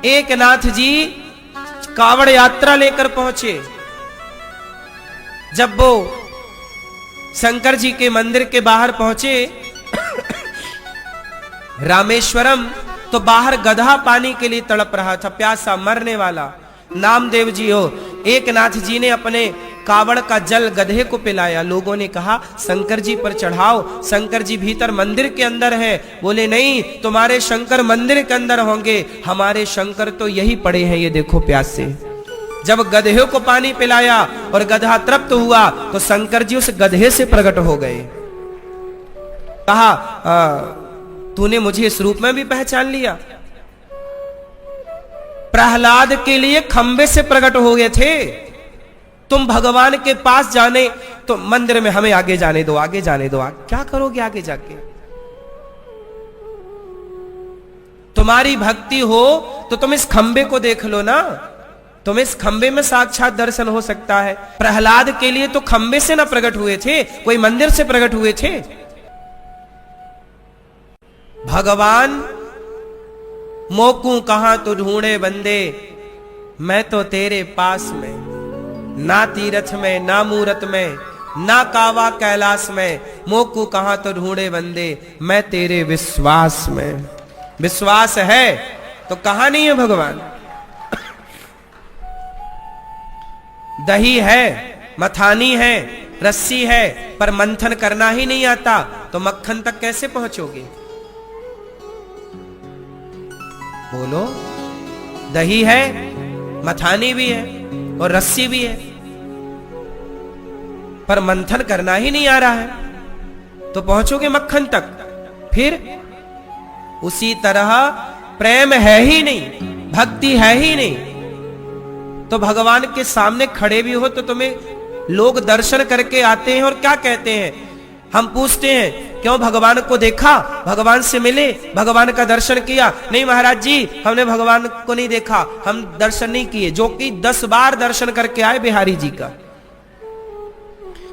एकनाथ जी कावड़ यात्रा लेकर पहुंचे। जब वो शंकर जी के मंदिर के बाहर पहुंचे रामेश्वरम, तो बाहर गधा पानी के लिए तड़प रहा था, प्यासा मरने वाला। नामदेव जी हो, एकनाथ जी ने अपने कावड़ का जल गधे को पिलाया। लोगों ने कहा शंकर जी पर चढ़ाओ, शंकर जी भीतर मंदिर के अंदर है। बोले नहीं, तुम्हारे शंकर मंदिर के अंदर होंगे, हमारे शंकर तो यही पड़े हैं, ये देखो प्यासे। जब गधे को पानी पिलाया और गधा तृप्त हुआ तो शंकर जी उस गधे से प्रकट हो गए। कहा तूने मुझे इस रूप में भी पहचान लिया। प्रहलाद के लिए खंबे से प्रकट हो गए थे, तुम भगवान के पास जाने तो मंदिर में हमें आगे जाने दो, आगे जाने दो। क्या करोगे आगे जाके? तुम्हारी भक्ति हो तो तुम इस खंबे को देख लो ना, तुम इस खंबे में साक्षात दर्शन हो सकता है। प्रहलाद के लिए तो खंबे से ना प्रकट हुए थे, कोई मंदिर से प्रकट हुए थे। भगवान मोकू कहां तो ढूंढे बंदे, मैं तो तेरे पास में, ना तीरथ में, ना मूरत में, ना कावा कैलाश में, मोकू कहां तो ढूंढे बंदे, मैं तेरे विश्वास में। विश्वास है तो कहां नहीं है भगवान? दही है, मथानी है, रस्सी है, पर मंथन करना ही नहीं आता तो मक्खन तक कैसे पहुंचोगे? बोलो, दही है, मथानी भी है और रस्सी भी है, पर मंथन करना ही नहीं आ रहा है तो पहुंचोगे मक्खन तक? फिर उसी तरह प्रेम है ही नहीं, भक्ति है ही नहीं, तो भगवान के सामने खड़े भी हो तो तुम्हें लोग दर्शन करके आते हैं और क्या कहते हैं? हम पूछते हैं क्यों भगवान को देखा, भगवान से मिले, भगवान का दर्शन किया? नहीं महाराज जी, हमने भगवान को नहीं देखा, हम दर्शन नहीं किए। जो कि 10 बार दर्शन करके आए बिहारी जी का,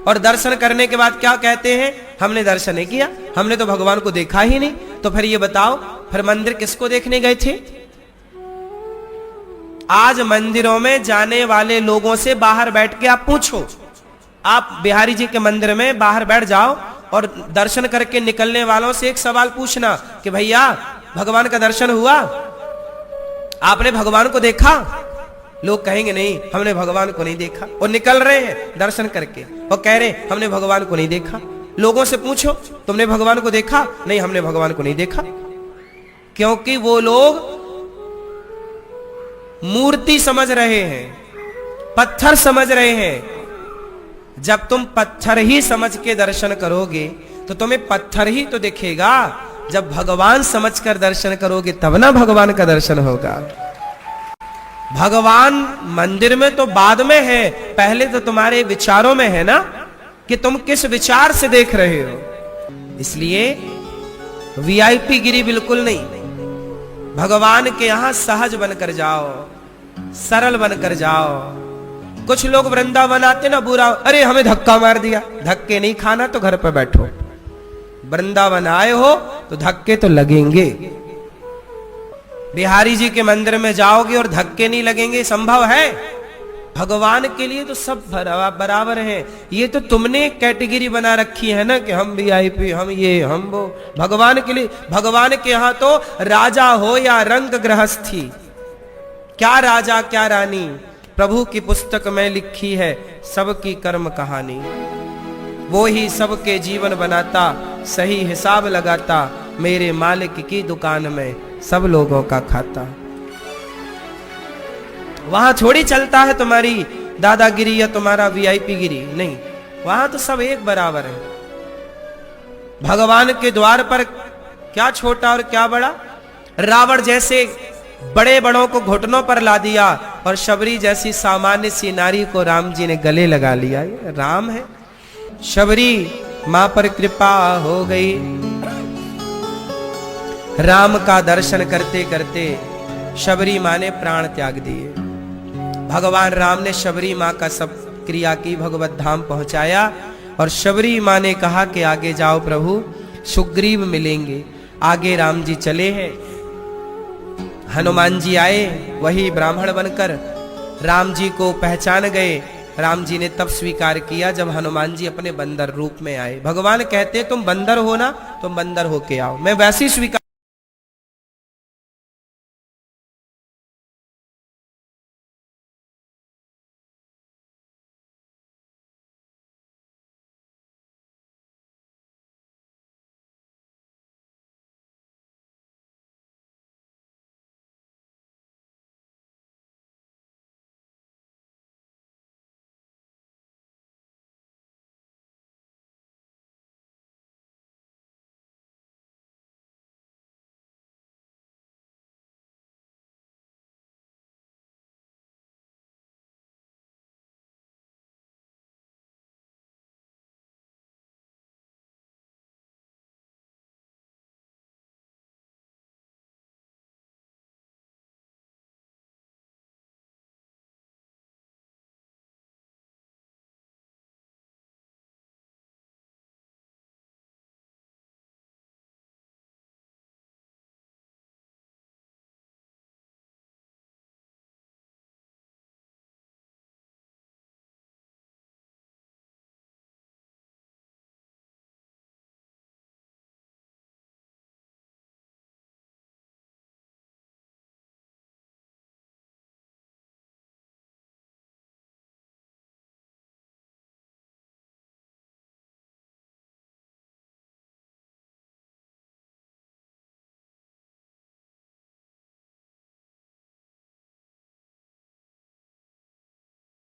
और दर्शन करने के बाद क्या कहते हैं? हमने दर्शन नहीं किया, हमने तो भगवान को देखा ही नहीं। तो फिर ये बताओ, फिर मंदिर किसको देखने गए थे? आज मंदिरों में जाने वाले लोगों से बाहर बैठ के आप पूछो, आप बिहारी जी के मंदिर में बाहर बैठ जाओ और दर्शन करके निकलने वालों से एक सवाल पूछना कि भैया भगवान का दर्शन हुआ, आपने भगवान को देखा? लोग कहेंगे नहीं, हमने भगवान को नहीं देखा, और निकल रहे हैं दर्शन करके और कह रहे हमने भगवान को नहीं देखा। लोगों से पूछो तुमने भगवान को देखा? नहीं, हमने भगवान को नहीं देखा। क्योंकि वो लोग मूर्ति समझ रहे हैं, पत्थर समझ रहे हैं। जब तुम पत्थर ही समझ के दर्शन करोगे तो तुम्हें पत्थर ही तो दिखेगा। जब भगवान समझकर दर्शन करोगे तब ना भगवान का दर्शन होगा। भगवान मंदिर में तो बाद में है, पहले तो तुम्हारे विचारों में है ना, कि तुम किस विचार से देख रहे हो। इसलिए वीआईपी गिरी बिल्कुल नहीं, भगवान के यहां सहज बनकर जाओ, सरल बनकर जाओ। कुछ लोग वृंदावन आते ना बुरा, अरे हमें धक्का मार दिया। धक्के नहीं खाना तो घर पर बैठो, वृंदावन आए हो तो धक्के तो लगेंगे। बिहारी जी के मंदिर में जाओगे और धक्के नहीं लगेंगे, संभव है? भगवान के लिए तो सब बराबर हैं। ये तो तुमने कैटेगरी बना रखी है ना कि हम वीआईपी, हम ये, हम वो। भगवान के लिए, भगवान के यहां तो राजा हो या रंग गृहस्थी, क्या राजा क्या रानी, प्रभु की पुस्तक में लिखी है सबकी कर्म कहानी। वो ही सबके जीवन बनाता, सही हिसाब लगाता, मेरे मालिक की दुकान में सब लोगों का खाता। वहां थोड़ी चलता है तुम्हारी दादागिरी या तुम्हारा वीआईपी गिरी, नहीं, वहां तो सब एक बराबर है। भगवान के द्वार पर क्या छोटा और क्या बड़ा। रावण जैसे बड़े बड़ों को घुटनों पर ला दिया और शबरी जैसी सामान्य सी नारी को राम जी ने गले लगा लिया। ये राम है। शबरी मां पर कृपा हो गई। राम का दर्शन करते करते शबरी मां ने प्राण त्याग दिए। भगवान राम ने शबरी मां का सब क्रिया की, भगवत धाम पहुंचाया और शबरी मां ने कहा कि आगे जाओ प्रभु, सुग्रीव मिलेंगे। आगे राम जी चले हैं। हनुमान जी आए वही ब्राह्मण बनकर, राम जी को पहचान गए। राम जी ने तब स्वीकार किया जब हनुमान जी अपने बंदर रूप में आए। भगवान कहते तुम बंदर हो ना, तुम बंदर होके आओ, मैं वैसे ही स्वीकार